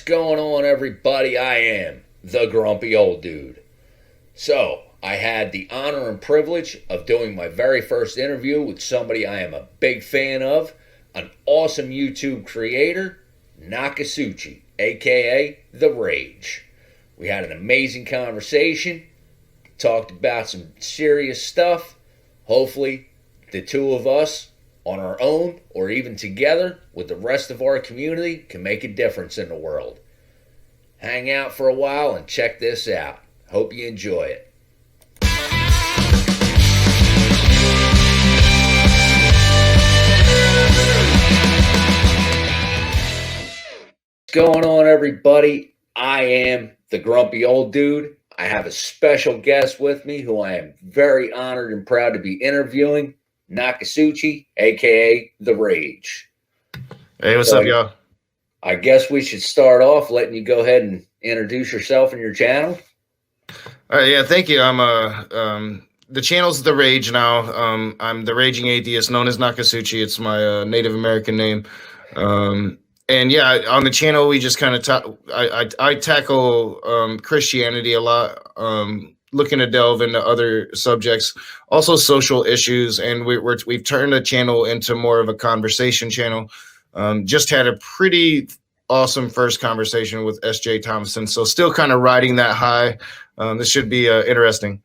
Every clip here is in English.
going on, everybody? I am the grumpy old dude. So, I had the honor and privilege of doing my very first interview with somebody I am a big fan of, an awesome YouTube creator, Nakasuchi, aka The Rage. We had an amazing conversation, talked about some serious stuff. Hopefully, the two of us on our own or even together with the rest of our community can make a difference in the world. Hang out for a while and check this out. Hope you enjoy it. What's going on, everybody? I am the grumpy old dude. I have a special guest with me who I am very honored and proud to be interviewing, Nakasuchi, aka The Rage. Hey, what's up, y'all? I guess we should start off letting you go ahead and introduce yourself and your channel. All right, yeah, thank you. I'm the channel's The Rage now. I'm the Raging Atheist, known as Nakasuchi. It's my Native American name. And yeah, on the channel we just kind of I tackle Christianity a lot, looking to delve into other subjects, also social issues, and we've turned the channel into more of a conversation channel. Just had a pretty awesome first conversation with S.J. Thompson, so still kind of riding that high. This should be interesting.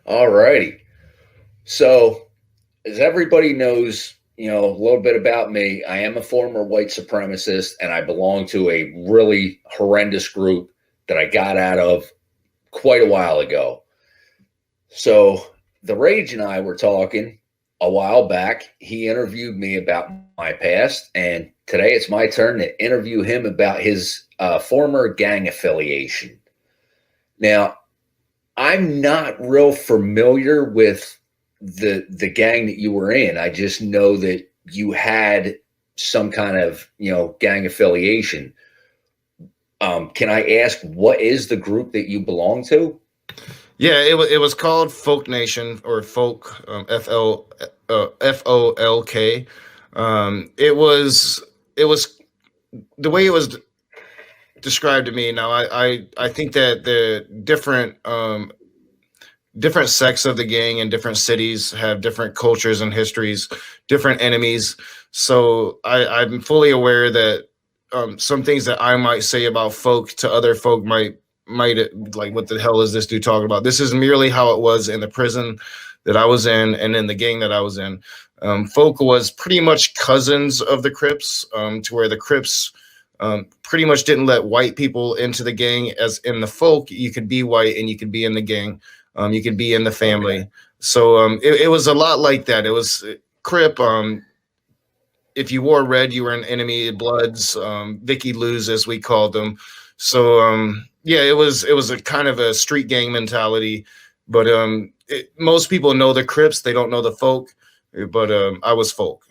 All righty. So, as everybody knows, a little bit about me, I am a former white supremacist, and I belong to a really horrendous group that I got out of quite a while ago. So, The Rage and I were talking a while back. He interviewed me about my past, and today it's my turn to interview him about his former gang affiliation. Now, I'm not real familiar with the gang that you were in. I just know that you had some kind of, gang affiliation. Can I ask, what is the group that you belong to? Yeah, it was called Folk Nation, or Folk, FOLK. It was the way it was described to me. Now, I think that the different sects of the gang in different cities have different cultures and histories, different enemies. So I'm fully aware that some things that I might say about folk to other folk might like, what the hell is this dude talking about? This is merely how it was in the prison that I was in and in the gang that I was in. Folk was pretty much cousins of the Crips, to where the Crips pretty much didn't let white people into the gang. As in the folk, you could be white and you could be in the gang. You could be in the family. Okay. So it was a lot like that. It was Crip. If you wore red, you were an enemy. Bloods, Vicky Lou's, as we called them. So yeah, it was a kind of a street gang mentality. But most people know the Crips. They don't know the folk. But I was folk.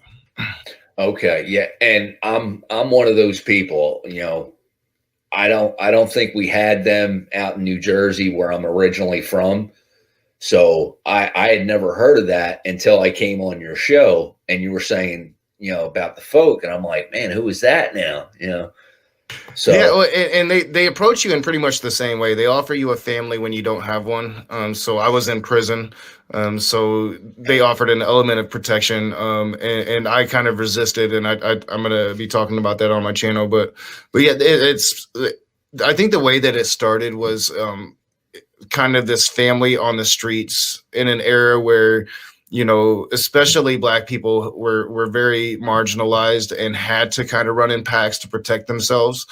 Okay, yeah, and I'm one of those people. I don't think we had them out in New Jersey, where I'm originally from. So I had never heard of that until I came on your show and you were saying, about the folk, and I'm like, man, who is that now? So yeah, and they approach you in pretty much the same way. They offer you a family when you don't have one. So I was in prison, so they offered an element of protection, and I kind of resisted, and I'm gonna be talking about that on my channel. But yeah, it's I think the way that it started was kind of this family on the streets in an era where, especially Black people were very marginalized and had to kind of run in packs to protect themselves.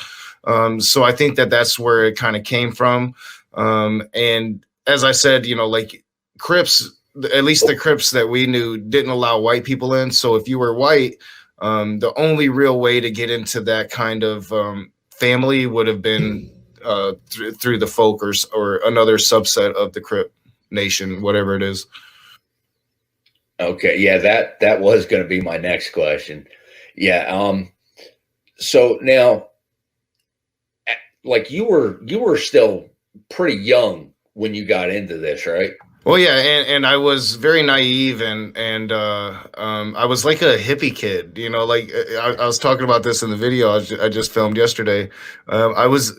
So I think that that's where it kind of came from. And as I said, like Crips, at least the Crips that we knew, didn't allow white people in. So if you were white, the only real way to get into that kind of family would have been through the folk or another subset of the Crip Nation, whatever it is. Okay, yeah, that was going to be my next question. Yeah, so now, like, you were still pretty young when you got into this, right? Well, yeah, and I was very naive, I was like a hippie kid, you know. Like I was talking about this in the video I just filmed yesterday. I was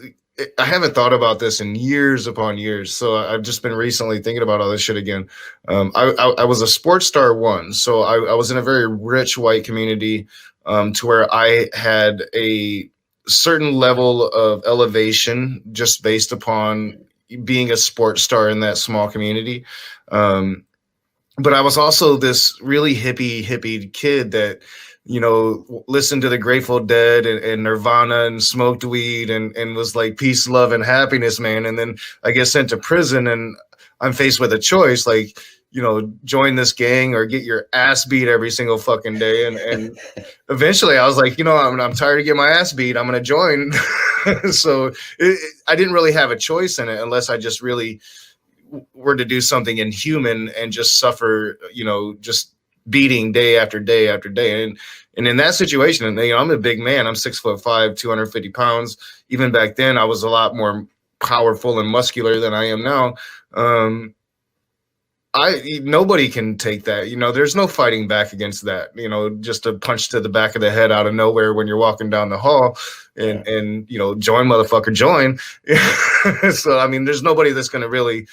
I haven't thought about this in years upon years, so I've just been recently thinking about all this shit again. I was a sports star once, so I was in a very rich white community, to where I had a certain level of elevation just based upon being a sports star in that small community. Um, but I was also this really hippie kid that, you know, listened to the Grateful Dead and Nirvana and smoked weed and was like peace, love, and happiness, man. And then I get sent to prison, and I'm faced with a choice, like, you know, join this gang or get your ass beat every single fucking day. And eventually I was like, you know, I'm tired of getting my ass beat. I'm going to join. So I didn't really have a choice in it unless I just really were to do something inhuman and just suffer, you know, just beating day after day after day. And in that situation, and you know, I'm a big man. I'm 6'5", 250 pounds. Even back then, I was a lot more powerful and muscular than I am now. Nobody can take that. You know, there's no fighting back against that. You know, just a punch to the back of the head out of nowhere when you're walking down the hall, and you know, join, motherfucker, join. So I mean, there's nobody that's going to really,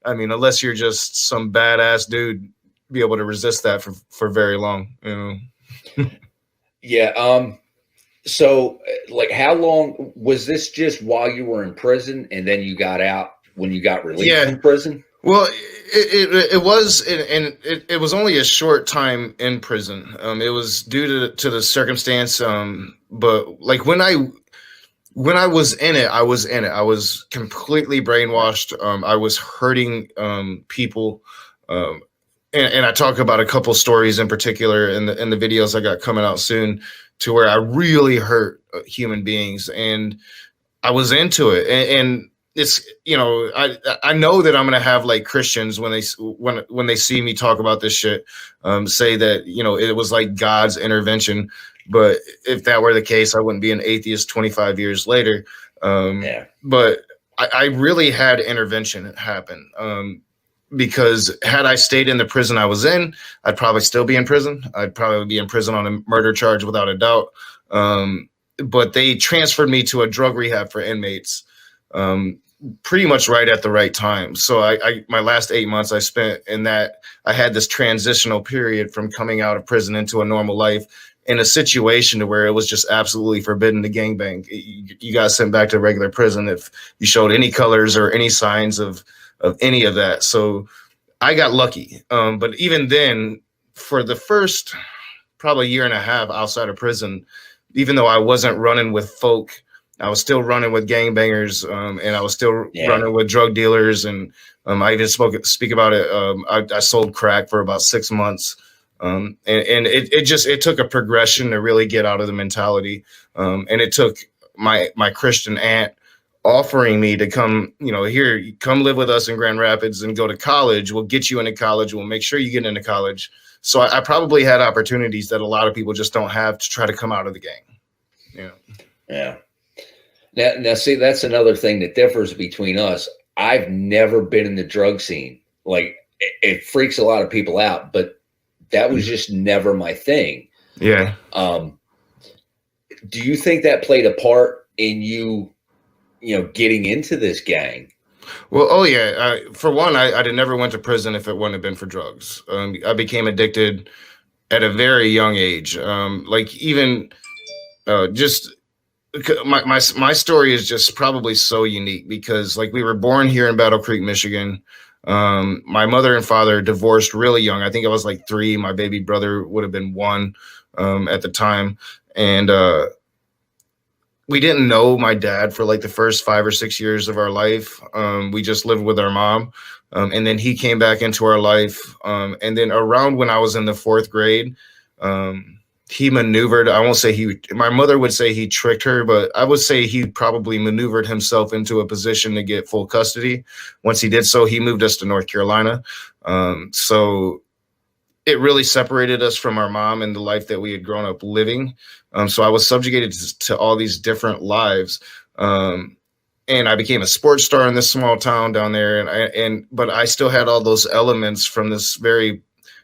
I mean, unless you're just some badass dude, be able to resist that for very long, you know. Yeah. So, like, how long was this? Just while you were in prison, and then you got out when you got released from prison? Well, it was, and it was only a short time in prison. It was due to the circumstance. But like when I was in it, I was in it. I was completely brainwashed. I was hurting people. And I talk about a couple stories in particular in the videos I got coming out soon, to where I really hurt human beings, and I was into it. And it's, you know, I know that I'm gonna have like Christians when they see me talk about this shit, say that, you know, it was like God's intervention. But if that were the case, I wouldn't be an atheist 25 years later. But I really had intervention happen. Because had I stayed in the prison I was in, I'd probably still be in prison. I'd probably be in prison on a murder charge without a doubt. But they transferred me to a drug rehab for inmates, pretty much right at the right time. So my last 8 months I spent in that. I had this transitional period from coming out of prison into a normal life, in a situation to where it was just absolutely forbidden to gangbang. You got sent back to regular prison if you showed any colors or any signs of any of that. So I got lucky. But even then, for the first probably year and a half outside of prison, even though I wasn't running with folk, I was still running with gangbangers, and I was still running with drug dealers. And I even speak about it. I sold crack for about 6 months. And it took a progression to really get out of the mentality. And it took my Christian aunt offering me to come, you know, here, come live with us in Grand Rapids and go to college. We'll get you into college. We'll make sure you get into college. So I probably had opportunities that a lot of people just don't have to try to come out of the gang. Yeah. Now, see, that's another thing that differs between us. I've never been in the drug scene. Like, it freaks a lot of people out, but that was just never my thing. Yeah. Do you think that played a part in you know, getting into this gang? Well, oh yeah. For one, I'd have never went to prison if it wouldn't have been for drugs. I became addicted at a very young age. Like even just my story is just probably so unique because like we were born here in Battle Creek, Michigan. My mother and father divorced really young. I think I was like 3. My baby brother would have been 1 at the time. And we didn't know my dad for like the first 5 or 6 years of our life. We just lived with our mom. And then he came back into our life. And then around when I was in the 4th grade, he maneuvered. I won't say my mother would say he tricked her, but I would say he probably maneuvered himself into a position to get full custody. Once he did so, he moved us to North Carolina. So it really separated us from our mom and the life that we had grown up living. So I was subjugated to all these different lives. and I became a sports star in this small town down there. But I still had all those elements from this very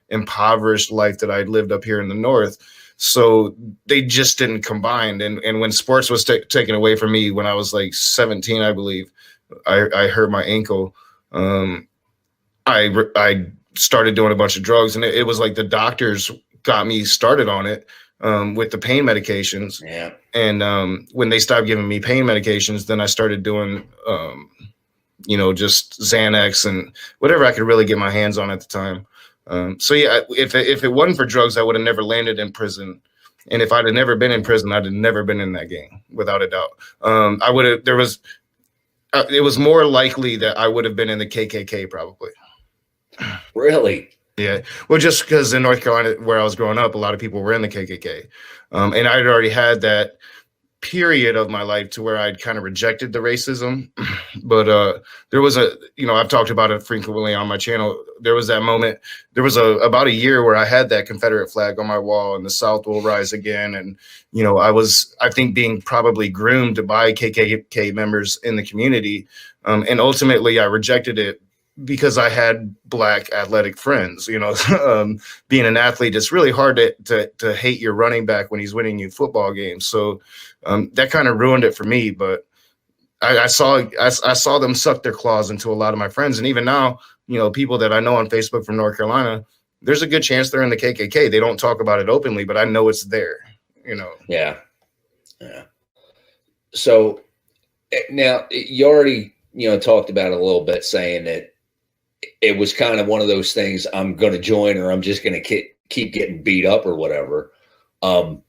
impoverished life that I'd lived up here in the North. So they just didn't combine. And when sports was taken away from me when I was like 17, I believe, I hurt my ankle. I started doing a bunch of drugs, and it was like the doctors got me started on it with the pain medications. Yeah. And when they stopped giving me pain medications, then I started doing, just Xanax and whatever I could really get my hands on at the time. So yeah, if it wasn't for drugs, I would have never landed in prison. And if I'd have never been in prison, I'd have never been in that gang, without a doubt. It was more likely that I would have been in the KKK probably. Really? Yeah. Well, just because in North Carolina, where I was growing up, a lot of people were in the KKK. And I'd already had that period of my life to where I'd kind of rejected the racism. But there was I've talked about it frequently on my channel. There was that moment. There was about a year where I had that Confederate flag on my wall, and the South will rise again. And, I think, being probably groomed by KKK members in the community. And ultimately I rejected it because I had Black athletic friends. Being an athlete, it's really hard to hate your running back when he's winning you football games. So that kind of ruined it for me. But I saw them suck their claws into a lot of my friends. And even now, people that I know on Facebook from North Carolina, there's a good chance they're in the KKK. They don't talk about it openly, but I know it's there, Yeah. Yeah. So now you already, talked about it a little bit, saying that it was kind of one of those things, I'm going to join or I'm just going to keep getting beat up or whatever. Now,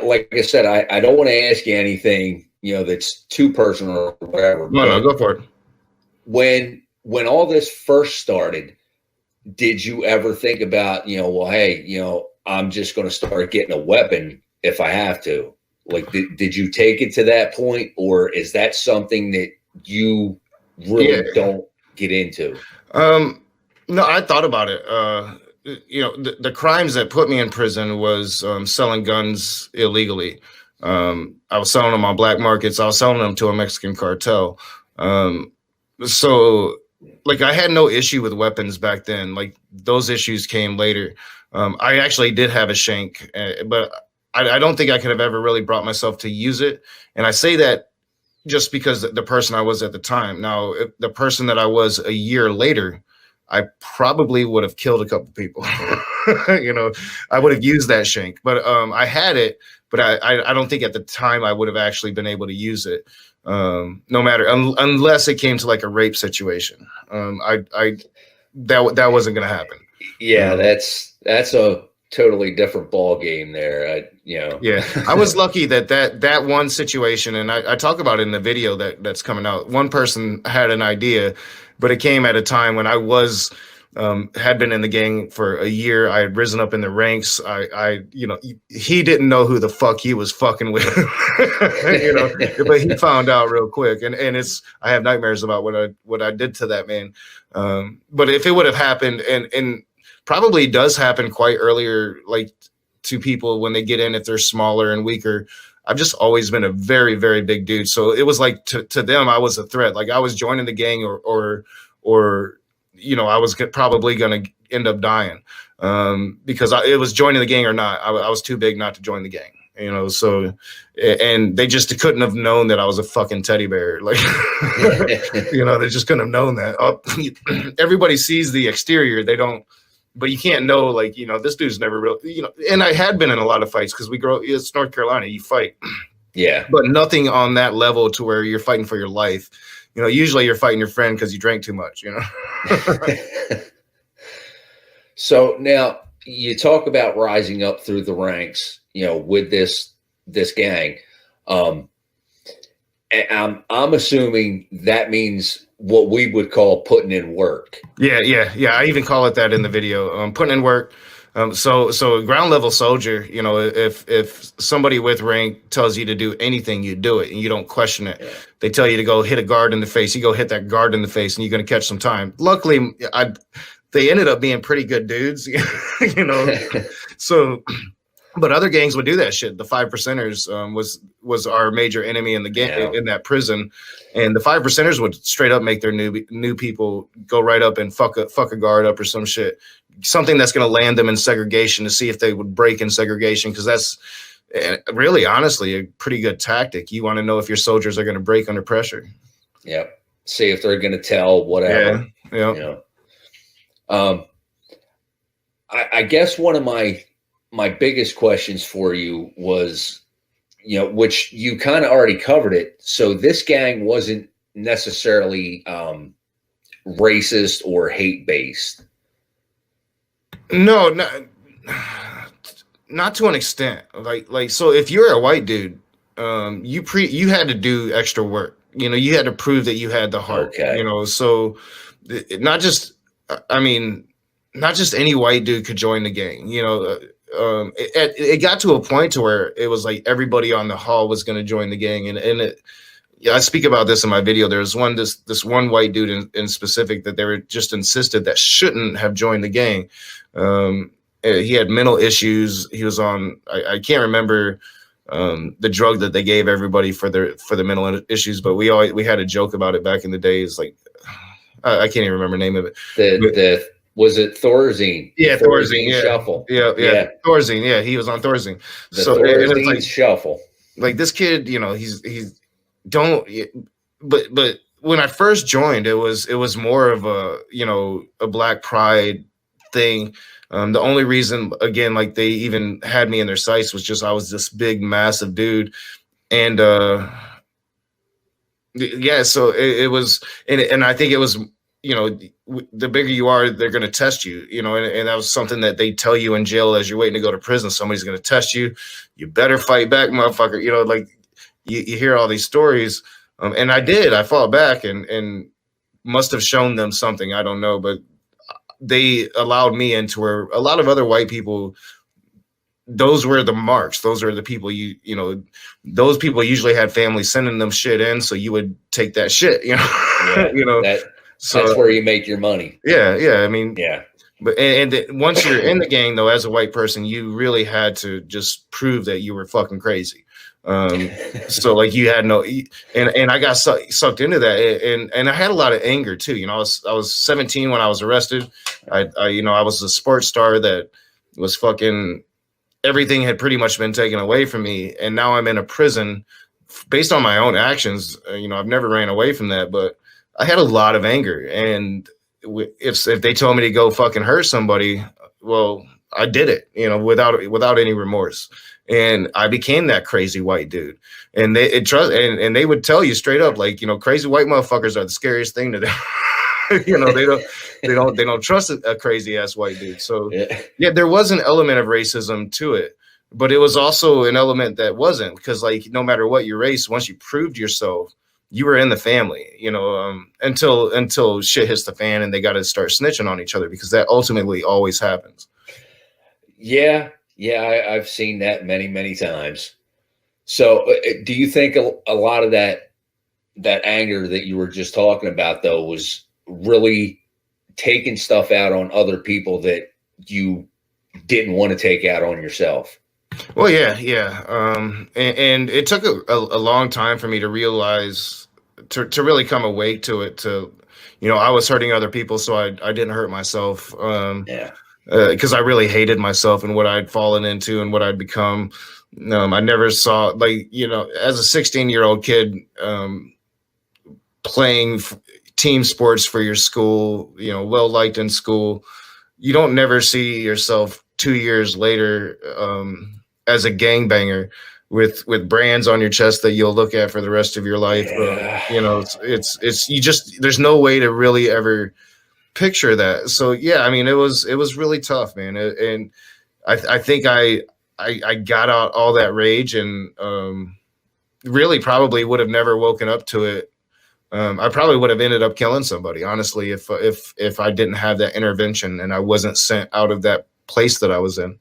like I said, I don't want to ask you anything, that's too personal or whatever. No, go for it. When all this first started, did you ever think about, well, hey, I'm just going to start getting a weapon if I have to? Like, did you take it to that point, or is that something that you really don't get into? No, I thought about it. The crimes that put me in prison was selling guns illegally. I was selling them on black markets. I was selling them to a Mexican cartel. So like, I had no issue with weapons back then. Like, those issues came later. I actually did have a shank, but I don't think I could have ever really brought myself to use it. And I say that just because the person I was at the time. Now, if the person that I was a year later, I probably would have killed a couple people. I would have used that shank, but I had it, but I don't think at the time I would have actually been able to use it. No matter, unless it came to like a rape situation. That wasn't going to happen. Yeah. That's a totally different ball game there. Yeah, I was lucky that one situation, and I talk about it in the video that's coming out. One person had an idea, but it came at a time when I was had been in the gang for a year. I had risen up in the ranks. He didn't know who the fuck he was fucking with, but he found out real quick. And I have nightmares about what I did to that man. But if it would have happened, and probably does happen quite earlier, like to people when they get in, if they're smaller and weaker. I've just always been a very, very big dude. So it was like to them, I was a threat. Like, I was joining the gang or I was probably going to end up dying because it was joining the gang or not. I was too big not to join the gang, so, and they just couldn't have known that I was a fucking teddy bear. Like, they just couldn't have known that. Everybody sees the exterior. They don't, but you can't know, like, this dude's never really, and I had been in a lot of fights because it's North Carolina, you fight. Yeah. But nothing on that level to where you're fighting for your life. Usually you're fighting your friend because you drank too much, So now you talk about rising up through the ranks, with this gang. And I'm assuming that means what we would call putting in work. Yeah. I even call it that in the video. Putting in work. So a ground level soldier, if somebody with rank tells you to do anything, you do it and you don't question it. Yeah. They tell you to go hit a guard in the face. You go hit that guard in the face and you're going to catch some time. Luckily, they ended up being pretty good dudes, So But other gangs would do that shit. The 5%ers was our major enemy in the game in that prison, and the 5%ers would straight up make their new people go right up and fuck a guard up or some shit, something that's going to land them in segregation to see if they would break in segregation, because that's really honestly a pretty good tactic. You want to know if your soldiers are going to break under pressure. Yep. See if they're going to tell whatever. Yeah. You know? I guess one of my biggest questions for you was, which you kind of already covered it. So this gang wasn't necessarily racist or hate based. No, not to an extent. Like so if you're a white dude, you had to do extra work. You had to prove that you had the heart. Okay. So not just any white dude could join the gang. It got to a point to where it was like everybody on the hall was going to join the gang, and I speak about this in my video. There was this one white dude in specific that they were just insisted that shouldn't have joined the gang. He had mental issues. He was on I can't remember the drug that they gave everybody for the mental issues, but we had a joke about it back in the days. Like I can't even remember the name of it. Was it Thorazine? Yeah, Thorazine. Shuffle. Yeah. Thorazine. Yeah, he was on Thorazine. The Thorazine shuffle. Like this kid, he's don't. But when I first joined, it was more of a Black pride thing. The only reason, again, like they even had me in their sights was just I was this big, massive dude, and so it was, and I think it was. The bigger you are, they're going to test you, and that was something that they tell you in jail as you're waiting to go to prison. Somebody's going to test you. You better fight back, motherfucker. Like you hear all these stories. And I did. I fought back and must have shown them something. I don't know. But they allowed me into where a lot of other white people, those were the marks. Those are the people those people usually had families sending them shit in. So you would take that shit, Yeah, So that's where you make your money. Yeah. I mean, yeah. But and once you're in the gang, though, as a white person, you really had to just prove that you were fucking crazy. So like you had no, and I got sucked into that, and I had a lot of anger too. I was 17 when I was arrested. I was a sports star that was fucking everything had pretty much been taken away from me, and now I'm in a prison based on my own actions. I've never ran away from that, but I had a lot of anger, and if they told me to go fucking hurt somebody, well, I did it, without any remorse, and I became that crazy white dude. And and they would tell you straight up, like, crazy white motherfuckers are the scariest thing to them. They don't trust a crazy ass white dude. So yeah, there was an element of racism to it, but it was also an element that wasn't, because like no matter what your race, once you proved yourself, you were in the family, until shit hits the fan and they got to start snitching on each other, because that ultimately always happens. Yeah. I've seen that many, many times. So do you think a lot of that anger that you were just talking about, though, was really taking stuff out on other people that you didn't want to take out on yourself? Well, yeah. And it took a long time for me to realize, to really come awake to it, I was hurting other people, so I didn't hurt myself. Because I really hated myself and what I'd fallen into and what I'd become. I never saw, like, as a 16-year-old kid, playing team sports for your school, well liked in school, you don't never see yourself 2 years later as a gangbanger with brands on your chest that you'll look at for the rest of your life. It's there's no way to really ever picture that. So yeah, I mean, it was really tough, man. And I think I got out all that rage, and really probably would have never woken up to it. I probably would have ended up killing somebody, honestly, if I didn't have that intervention and I wasn't sent out of that place that I was in.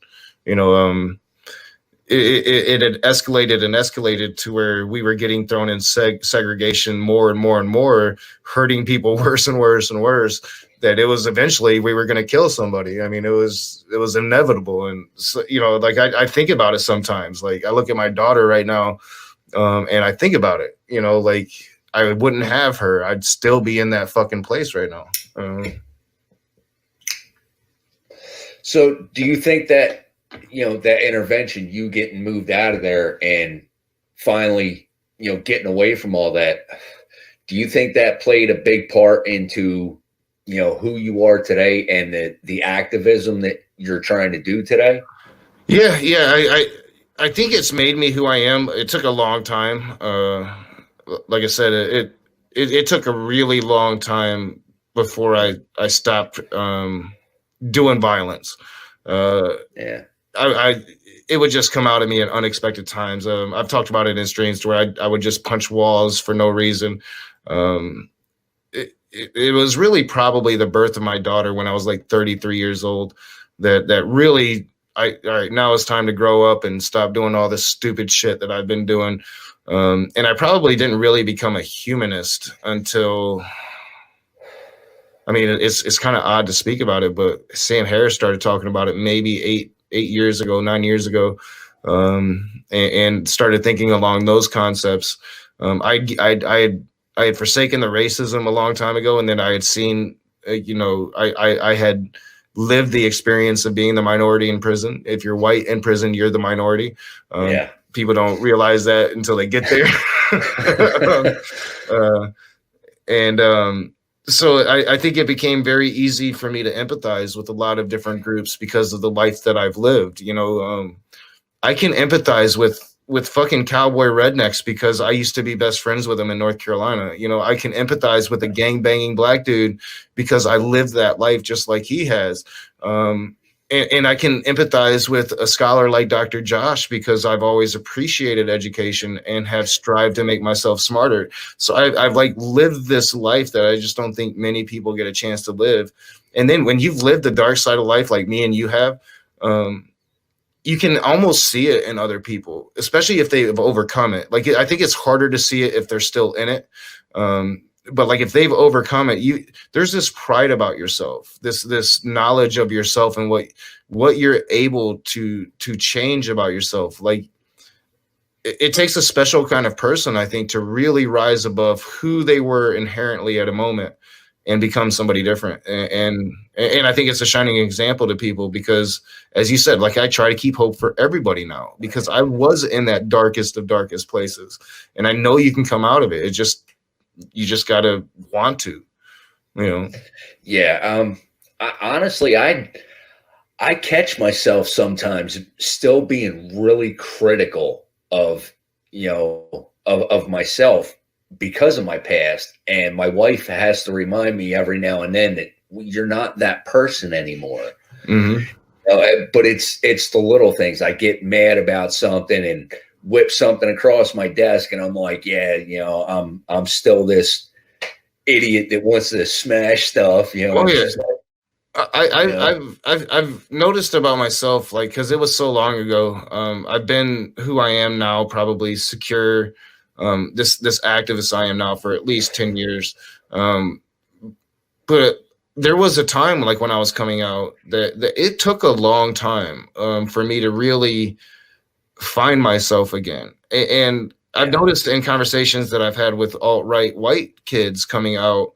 It had escalated to where we were getting thrown in segregation more and more and more, hurting people worse and worse and worse. that it was eventually we were going to kill somebody. I mean, it was inevitable. And so, you know, like I think about it sometimes. Like I look at my daughter right now, and I think about it. You know, like I wouldn't have her, I'd still be in that fucking place right now. So do you think that, you know, that intervention, you getting moved out of there and finally, you know, getting away from all that, do you think that played a big part into, you know, who you are today and the activism that you're trying to do today? Yeah, I think it's made me who I am. It took a long time. Like I said, it took a really long time before I stopped doing violence. Yeah. I it would just come out of me at unexpected times. I've talked about it in streams where I would just punch walls for no reason. It was really probably the birth of my daughter when I was like 33 years old that really all right, now it's time to grow up and stop doing all this stupid shit that I've been doing. And I probably didn't really become a humanist until, I mean, it's kind of odd to speak about it, but Sam Harris started talking about it maybe 8 years ago, 9 years ago, and started thinking along those concepts. I had forsaken the racism a long time ago, and then I had seen, you know, I had lived the experience of being the minority in prison. If you're white in prison, you're the minority. Yeah. People don't realize that until they get there. So I think it became very easy for me to empathize with a lot of different groups because of the life that I've lived. You know, I can empathize with fucking cowboy rednecks because I used to be best friends with them in North Carolina. You know, I can empathize with a gang banging black dude because I lived that life just like he has. And I can empathize with a scholar like Dr. Josh because I've always appreciated education and have strived to make myself smarter. So I've like lived this life that I just don't think many people get a chance to live. And then when you've lived the dark side of life like me and you have, you can almost see it in other people, especially if they've overcome it. Like, I think it's harder to see it if they're still in it. But like if they've overcome it, there's this pride about yourself, this knowledge of yourself and what you're able to change about yourself. Like it takes a special kind of person, I think, to really rise above who they were inherently at a moment and become somebody different. And I think it's a shining example to people because, as you said, like I try to keep hope for everybody now because I was in that darkest of darkest places, and I know you can come out of it. You just got to want to, you know? Yeah. I catch myself sometimes still being really critical of, you know, of myself because of my past. And my wife has to remind me every now and then that you're not that person anymore. Mm-hmm. But it's the little things. I get mad about something and whip something across my desk, and I'm like, yeah, you know, I'm still this idiot that wants to smash stuff, you know. Oh, yeah. Just like, I've noticed about myself, like, because it was so long ago. I've been who I am now, probably secure. This activist I am now for at least 10 years. But there was a time, like when I was coming out, that it took a long time for me to really find myself again. And I've noticed in conversations that I've had with alt-right white kids coming out,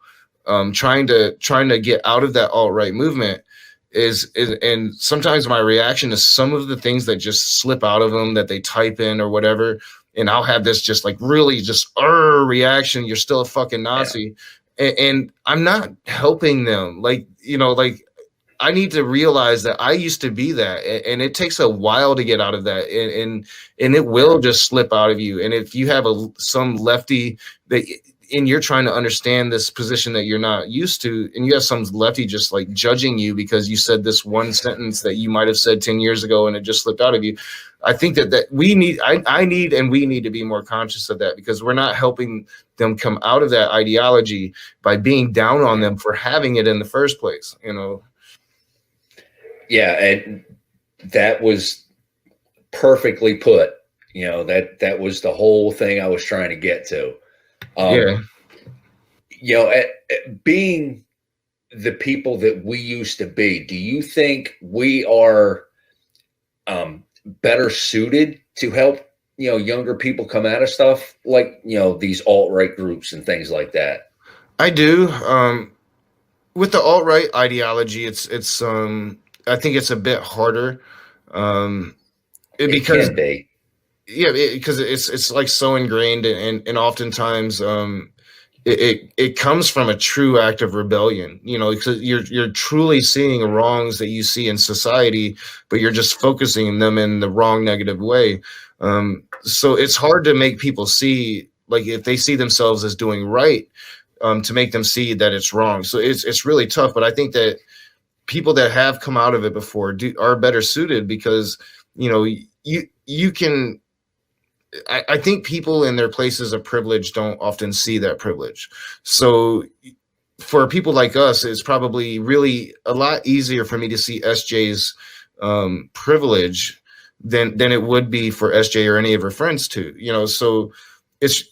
trying to get out of that alt-right movement is and sometimes my reaction is some of the things that just slip out of them that they type in or whatever. And I'll have this just like really just reaction. You're still a fucking Nazi. Yeah. And I'm not helping them. Like, you know, like I need to realize that I used to be that, and it takes a while to get out of that, and it will just slip out of you. And if you have some lefty that, and you're trying to understand this position that you're not used to, and you have some lefty just like judging you because you said this one sentence that you might have said 10 years ago and it just slipped out of you. I think that we need, I need, and we need to be more conscious of that because we're not helping them come out of that ideology by being down on them for having it in the first place, you know? Yeah, and that was perfectly put. You know, that was the whole thing I was trying to get to. Yeah. You know, being the people that we used to be, do you think we are better suited to help, younger people come out of stuff like, these alt-right groups and things like that? I do. With the alt-right ideology, it's I think it's a bit harder. Um, It because can be. yeah, because it's like so ingrained, and oftentimes it comes from a true act of rebellion, because you're truly seeing wrongs that you see in society, but you're just focusing them in the wrong negative way. So it's hard to make people see, like, if they see themselves as doing right, to make them see that it's wrong. So it's really tough, but I think that people that have come out of it before are better suited, because you can. I think people in their places of privilege don't often see that privilege. So for people like us, it's probably really a lot easier for me to see SJ's privilege than it would be for SJ or any of her friends to, so it's,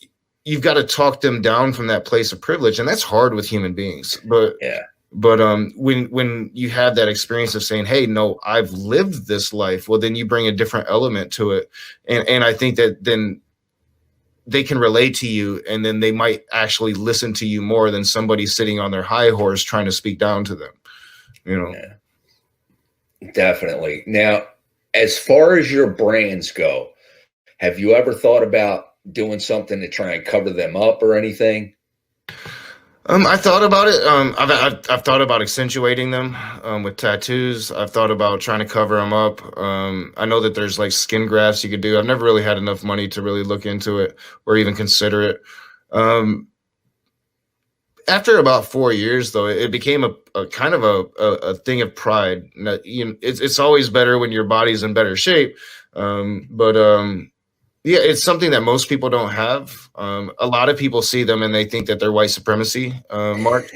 you've got to talk them down from that place of privilege. And that's hard with human beings. But Yeah. When you have that experience of saying, hey, no, I've lived this life, well, then you bring a different element to it. And I think that then they can relate to you, and then they might actually listen to you more than somebody sitting on their high horse trying to speak down to them, Yeah, definitely. Now, as far as your brands go, have you ever thought about doing something to try and cover them up or anything? I thought about it. I've thought about accentuating them with tattoos. I've thought about trying to cover them up. I know that there's like skin grafts you could do. I've never really had enough money to really look into it or even consider it. After about 4 years, though, it became a kind of a thing of pride. It's always better when your body's in better shape, but yeah, it's something that most people don't have. A lot of people see them and they think that they're white supremacy. Mark,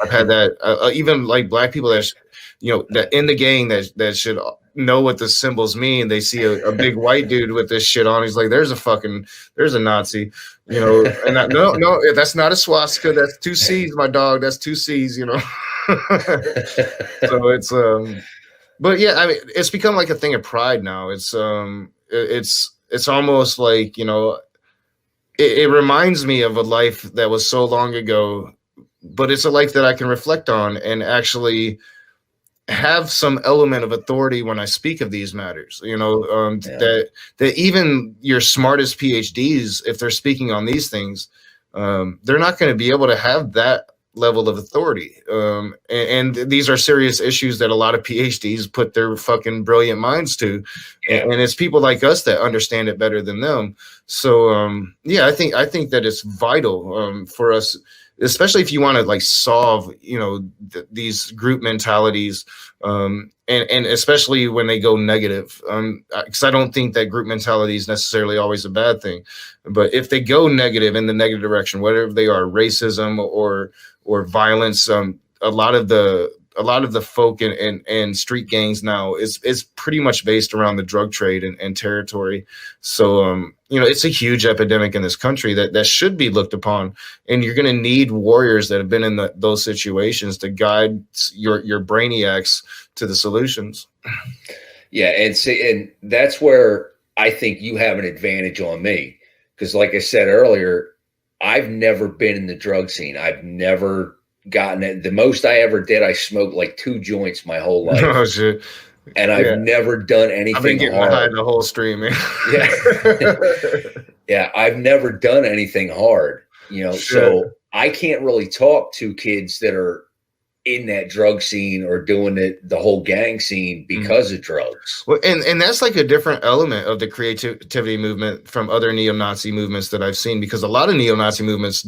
I've had that. Even like black people that in the gang that should know what the symbols mean. They see a big white dude with this shit on. He's like, there's a Nazi, And no, that's not a swastika. That's two C's, my dog. That's two C's, So it's but yeah, I mean, it's become like a thing of pride now. It's almost like, it reminds me of a life that was so long ago, but it's a life that I can reflect on and actually have some element of authority when I speak of these matters, Yeah. that even your smartest PhDs, if they're speaking on these things, they're not going to be able to have that level of authority. And these are serious issues that a lot of PhDs put their fucking brilliant minds to. Yeah. And it's people like us that understand it better than them. So, yeah, I think that it's vital for us, especially if you want to like solve, these group mentalities, and especially when they go negative, because I don't think that group mentality is necessarily always a bad thing, but if they go negative in the negative direction, whatever they are, racism or violence, a lot of the folk and street gangs now is pretty much based around the drug trade and territory. So it's a huge epidemic in this country that should be looked upon, and you're going to need warriors that have been in those situations to guide your brainiacs to the solutions. Yeah, and that's where I think you have an advantage on me, because like I said earlier, I've never been in the drug scene. I've never gotten it. The most I ever did, I smoked like 2 joints my whole life. Oh shit! And I've never done anything. I've been getting hard. high the whole stream, man. Yeah, yeah. I've never done anything hard. So I can't really talk to kids that are in that drug scene or doing the whole gang scene because of drugs. Well, and that's like a different element of the creativity movement from other neo-Nazi movements that I've seen, because a lot of neo-Nazi movements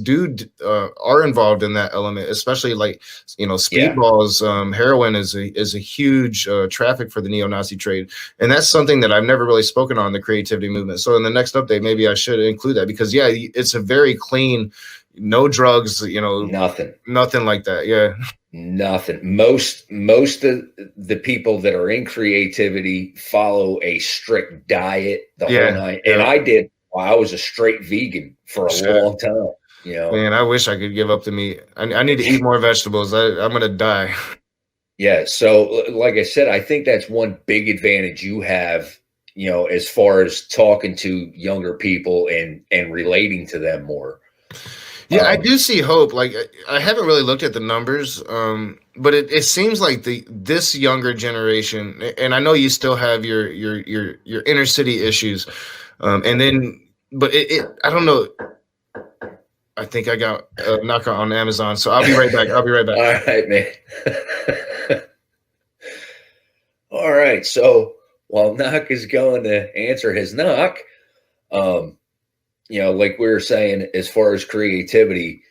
are involved in that element, especially like, speedballs. Heroin is a huge traffic for the neo-Nazi trade. And that's something that I've never really spoken on, the creativity movement. So in the next update, maybe I should include that, because yeah, it's a very clean, no drugs, nothing like that. Yeah. Nothing. Most of the people that are in creativity follow a strict diet the whole night. And I was a straight vegan for a long time. You know, Man, I wish I could give up the meat. I need to eat more vegetables. I'm gonna die. yeah. So, like I said, I think that's one big advantage you have, you know, as far as talking to younger people and relating to them more. Yeah, I do see hope. Like I haven't really looked at the numbers, but it seems like this younger generation, and I know you still have your inner city issues, and then but I don't know. I think I got a knocker on Amazon, so I'll be right back. I'll be right back. All right, man. All right. So while Knock is going to answer his knock, um, you know, like we were saying, as far as creativity,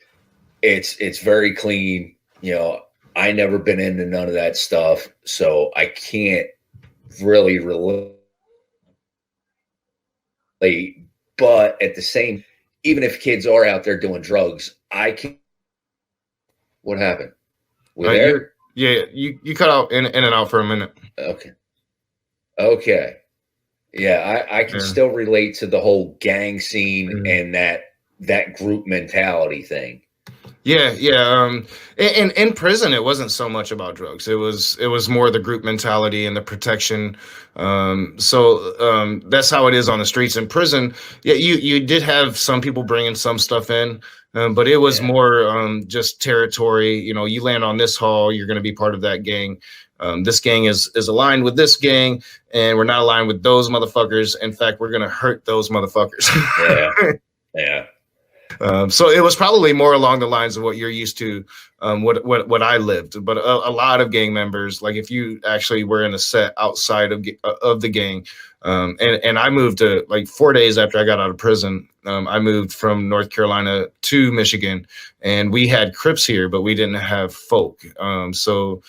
it's very clean. You know, I never been into none of that stuff, so I can't really relate. But at the same, even if kids are out there doing drugs, I can. What happened? We there? You cut out in and out for a minute. Okay. Okay. Yeah, I can Yeah. still relate to the whole gang scene Mhm. and that group mentality thing. Yeah, yeah. In prison, it wasn't so much about drugs. It was more the group mentality and the protection. That's how it is on the streets. In prison, yeah, you did have some people bringing some stuff in, but it was Yeah. more just territory. You know, you land on this hall, you're going to be part of that gang. This gang is aligned with this gang, and we're not aligned with those motherfuckers. In fact, we're going to hurt those motherfuckers. Yeah. Yeah. So it was probably more along the lines of what you're used to, what I lived. But a lot of gang members, like if you actually were in a set outside of the gang, and I moved to like 4 days after I got out of prison. I moved from North Carolina to Michigan, and we had Crips here, but we didn't have folk. So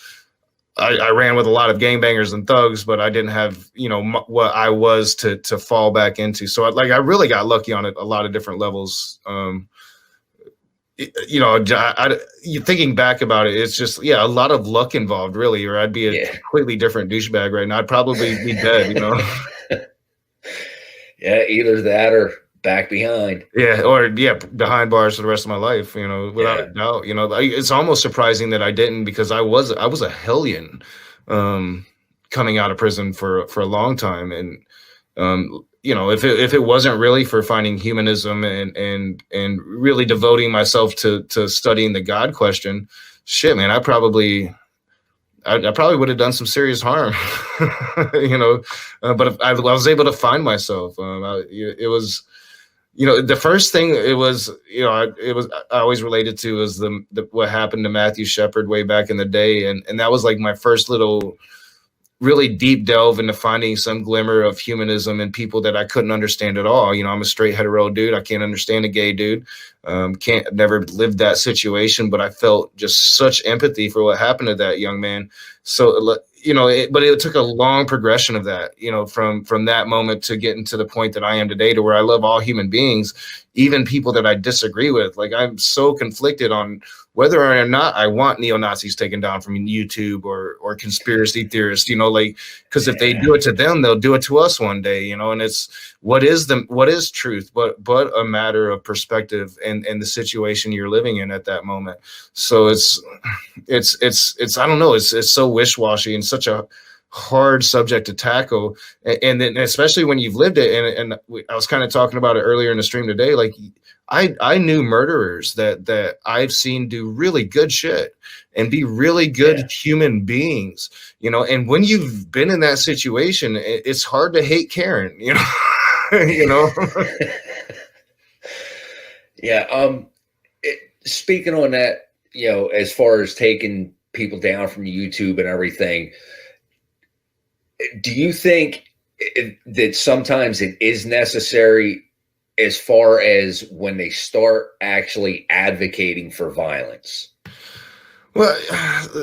I ran with a lot of gangbangers and thugs, but I didn't have, what I was to fall back into. So I really got lucky on a lot of different levels. You thinking back about it, it's just, a lot of luck involved, really, or I'd be a completely different douchebag right now. I'd probably be dead, Yeah, either that or back behind. Behind bars for the rest of my life, without a doubt. It's almost surprising that I didn't, because I was a hellion coming out of prison for a long time. And if it wasn't really for finding humanism and really devoting myself to studying the God question, shit, man, I probably would have done some serious harm, but if I was able to find myself. It was, the first thing it was, I always related to was the what happened to Matthew Shepard way back in the day. And that was like my first little really deep delve into finding some glimmer of humanism in people that I couldn't understand at all. I'm a straight hetero dude. I can't understand a gay dude. Never lived that situation, but I felt just such empathy for what happened to that young man. So, but it took a long progression of that, from that moment to getting to the point that I am today, to where I love all human beings, even people that I disagree with. Like, I'm so conflicted on whether or not I want neo-Nazis taken down from YouTube or conspiracy theorists, because if they do it to them, they'll do it to us one day, and it's what is truth, but a matter of perspective and the situation you're living in at that moment. So it's I don't know, it's so wish-washy and such a hard subject to tackle, and then especially when you've lived it. And I was kind of talking about it earlier in the stream today. Like, I knew murderers that I've seen do really good shit and be really good human beings, and when you've been in that situation, it's hard to hate Karen, Yeah. Speaking on that, as far as taking people down from YouTube and everything, do you think that sometimes it is necessary, as far as when they start actually advocating for violence? Well,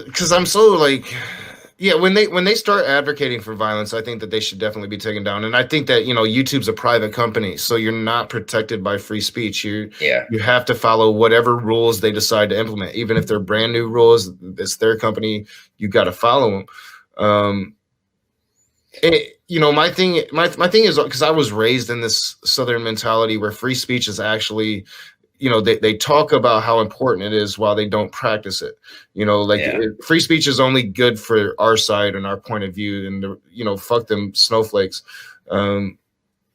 because I'm so when they start advocating for violence, I think that they should definitely be taken down. And I think that, YouTube's a private company, so you're not protected by free speech. You have to follow whatever rules they decide to implement, even if they're brand new rules. It's their company. You got to follow them. My thing is, because I was raised in this Southern mentality where free speech is actually, they talk about how important it is while they don't practice it. Free speech is only good for our side and our point of view, and fuck them snowflakes.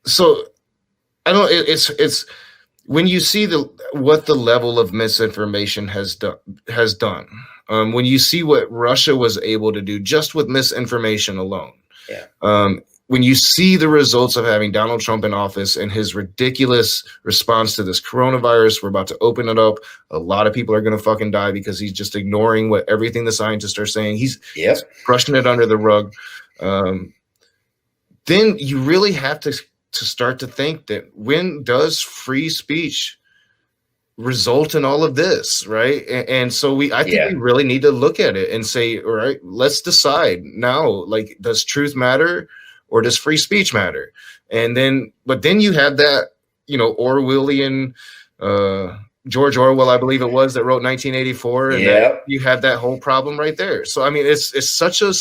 So I don't. It's when you see what the level of misinformation has done. When you see what Russia was able to do just with misinformation alone. When you see the results of having Donald Trump in office and his ridiculous response to this coronavirus, we're about to open it up. A lot of people are going to fucking die because he's just ignoring everything the scientists are saying. He's brushing it under the rug. Then you really have to start to think that when does free speech result in all of this, right? And so I think we really need to look at it and say, all right, let's decide now, like, does truth matter or does free speech matter? But then you have that, Orwellian, George Orwell, I believe it was, that wrote 1984, and you have that whole problem right there. So, I mean, it's such a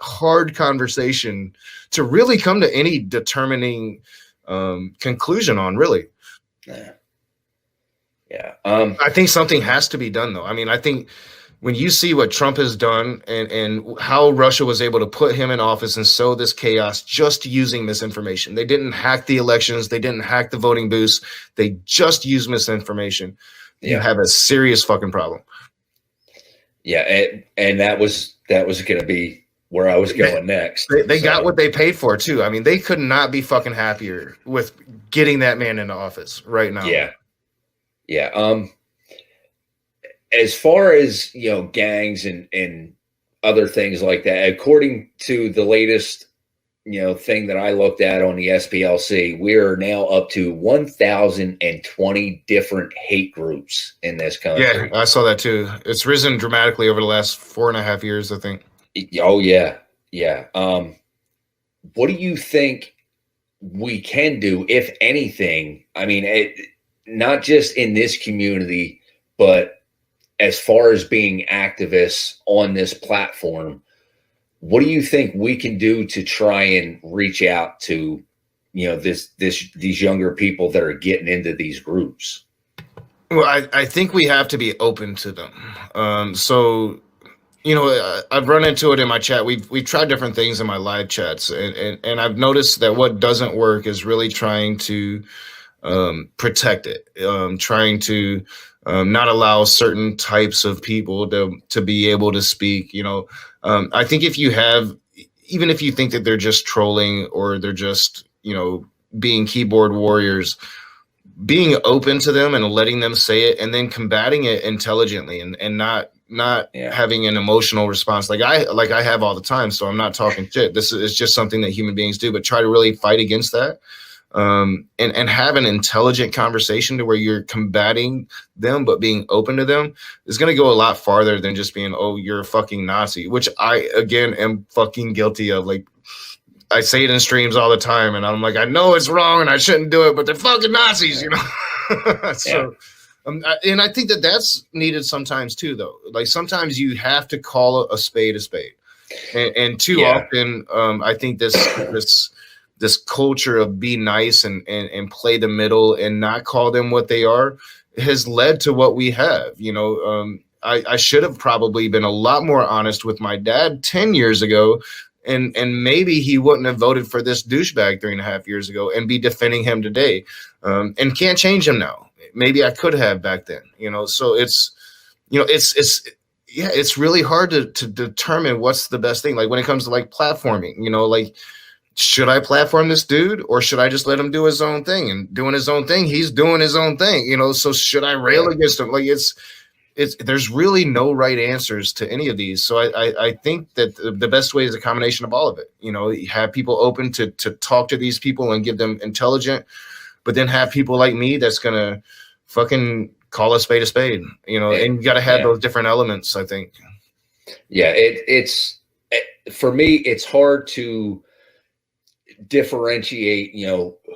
hard conversation to really come to any determining conclusion on, really. I think something has to be done, though. I mean, I think when you see what Trump has done and how Russia was able to put him in office and sow this chaos just using misinformation. They didn't hack the elections. They didn't hack the voting booths. They just used misinformation. You have a serious fucking problem. Yeah, and that was going to be where I was going next. They got what they paid for, too. I mean, they could not be fucking happier with getting that man into office right now. Yeah. As far as, gangs and other things like that, according to the latest, thing that I looked at on the SPLC, we are now up to 1,020 different hate groups in this country. Yeah, I saw that too. It's risen dramatically over the last 4.5 years, I think. Oh, yeah. What do you think we can do, if anything? I mean, not just in this community, but as far as being activists on this platform, what do you think we can do to try and reach out to, these younger people that are getting into these groups? Well, I think we have to be open to them. I've run into it in my chat. We've tried different things in my live chats, and I've noticed that what doesn't work is really trying to protect it, trying to not allow certain types of people to be able to speak. I think even if you think that they're just trolling or they're just, being keyboard warriors, being open to them and letting them say it and then combating it intelligently and not having an emotional response like I have all the time. So I'm not talking shit. This is just something that human beings do, but try to really fight against that. And have an intelligent conversation to where you're combating them, but being open to them is going to go a lot farther than just being, oh, you're a fucking Nazi, which I, again, am fucking guilty of. Like, I say it in streams all the time, and I'm like, I know it's wrong and I shouldn't do it, but they're fucking Nazis, So, and I think that that's needed sometimes too, though. Like, sometimes you have to call a spade, and too often, I think this culture of be nice and play the middle and not call them what they are has led to what we have. I should have probably been a lot more honest with my dad 10 years ago, and maybe he wouldn't have voted for this douchebag 3.5 years ago and be defending him today, and can't change him now. Maybe I could have back then, so it's really hard to determine what's the best thing. Like when it comes to like platforming, like, should I platform this dude or should I just let him do his own thing? And doing his own thing, he's doing his own thing, so should I rail against him? Like there's really no right answers to any of these. So I think that the best way is a combination of all of it. Have people open to talk to these people and give them intelligent, but then have people like me that's going to fucking call a spade, and you got to have those different elements, I think. Yeah. It's for me, it's hard to differentiate,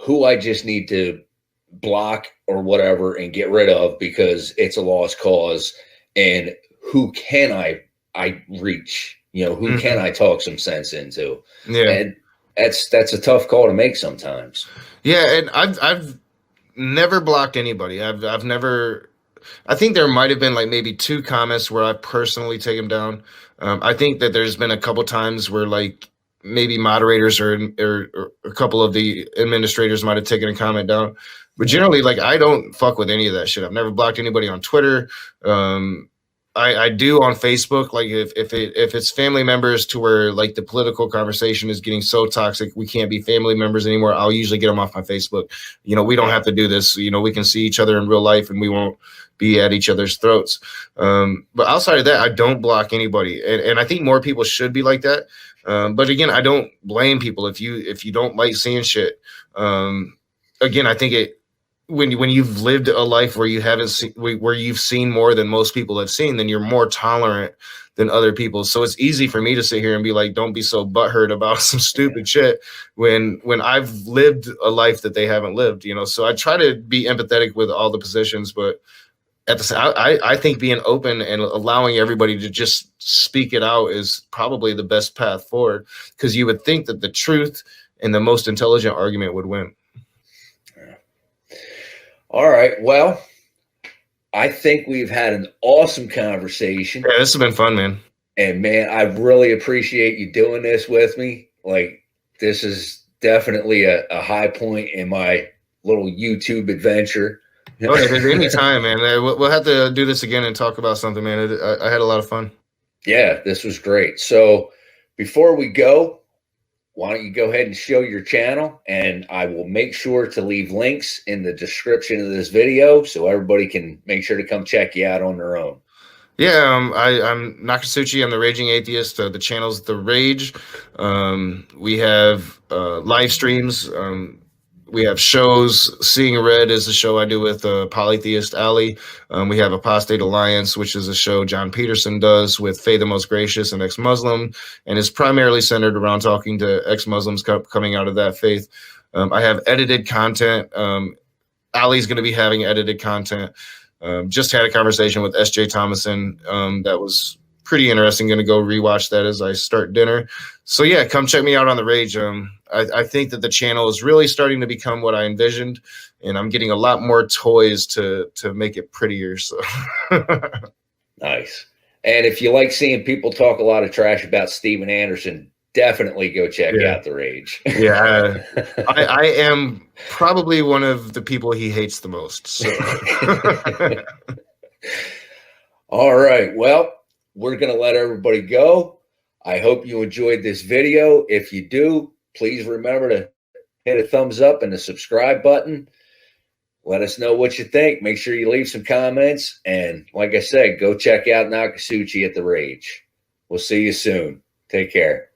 who I just need to block or whatever and get rid of because it's a lost cause, and who can I reach, who can I talk some sense into? Yeah. And that's a tough call to make sometimes. Yeah. And I've never blocked anybody. I've never. I think there might have been like maybe 2 comments where I personally take them down. I think that there's been a couple times where like maybe moderators or a couple of the administrators might have taken a comment down. But generally, like I don't fuck with any of that shit. I've never blocked anybody on Twitter. I do on Facebook. Like if it's family members to where like the political conversation is getting so toxic, we can't be family members anymore. I'll usually get them off my Facebook. We don't have to do this. We can see each other in real life, and we won't be at each other's throats. But outside of that, I don't block anybody, and I think more people should be like that. But again, I don't blame people if you don't like seeing shit. Again, I think when you've lived a life where you haven't seen, where you've seen more than most people have seen, then you're more tolerant than other people. So it's easy for me to sit here and be like, don't be so butthurt about some stupid shit when I've lived a life that they haven't lived, So I try to be empathetic with all the positions, but at the same, I think being open and allowing everybody to just speak it out is probably the best path forward, because you would think that the truth and the most intelligent argument would win. All right. Well, I think we've had an awesome conversation. Yeah, this has been fun, man. And man, I really appreciate you doing this with me. Like, this is definitely a high point in my little YouTube adventure. Oh, yeah, anytime, man. We'll have to do this again and talk about something, man. I had a lot of fun. Yeah, this was great. So before we go, why don't you go ahead and show your channel, and I will make sure to leave links in the description of this video so everybody can make sure to come check you out on their own. Yeah, I'm Nakasuchi. I'm the Raging Atheist. The channel's The Rage. We have live streams. We have shows. Seeing Red is a show I do with Polytheist Ali. We have Apostate Alliance, which is a show John Peterson does with Faye the Most Gracious, an ex-Muslim, and is primarily centered around talking to ex-Muslims coming out of that faith. I have edited content. Ali's going to be having edited content. Just had a conversation with S.J. Thomason that was pretty interesting. Going to go rewatch that as I start dinner. So yeah, come check me out on The Rage. I think that the channel is really starting to become what I envisioned, and I'm getting a lot more toys to make it prettier. So nice. And if you like seeing people talk a lot of trash about Steven Anderson, definitely go check out The Rage. Yeah, I am probably one of the people he hates the most. So. All right. Well, we're going to let everybody go. I hope you enjoyed this video. If you do, please remember to hit a thumbs up and the subscribe button. Let us know what you think. Make sure you leave some comments. And like I said, go check out Nakasuchi at The Rage. We'll see you soon. Take care.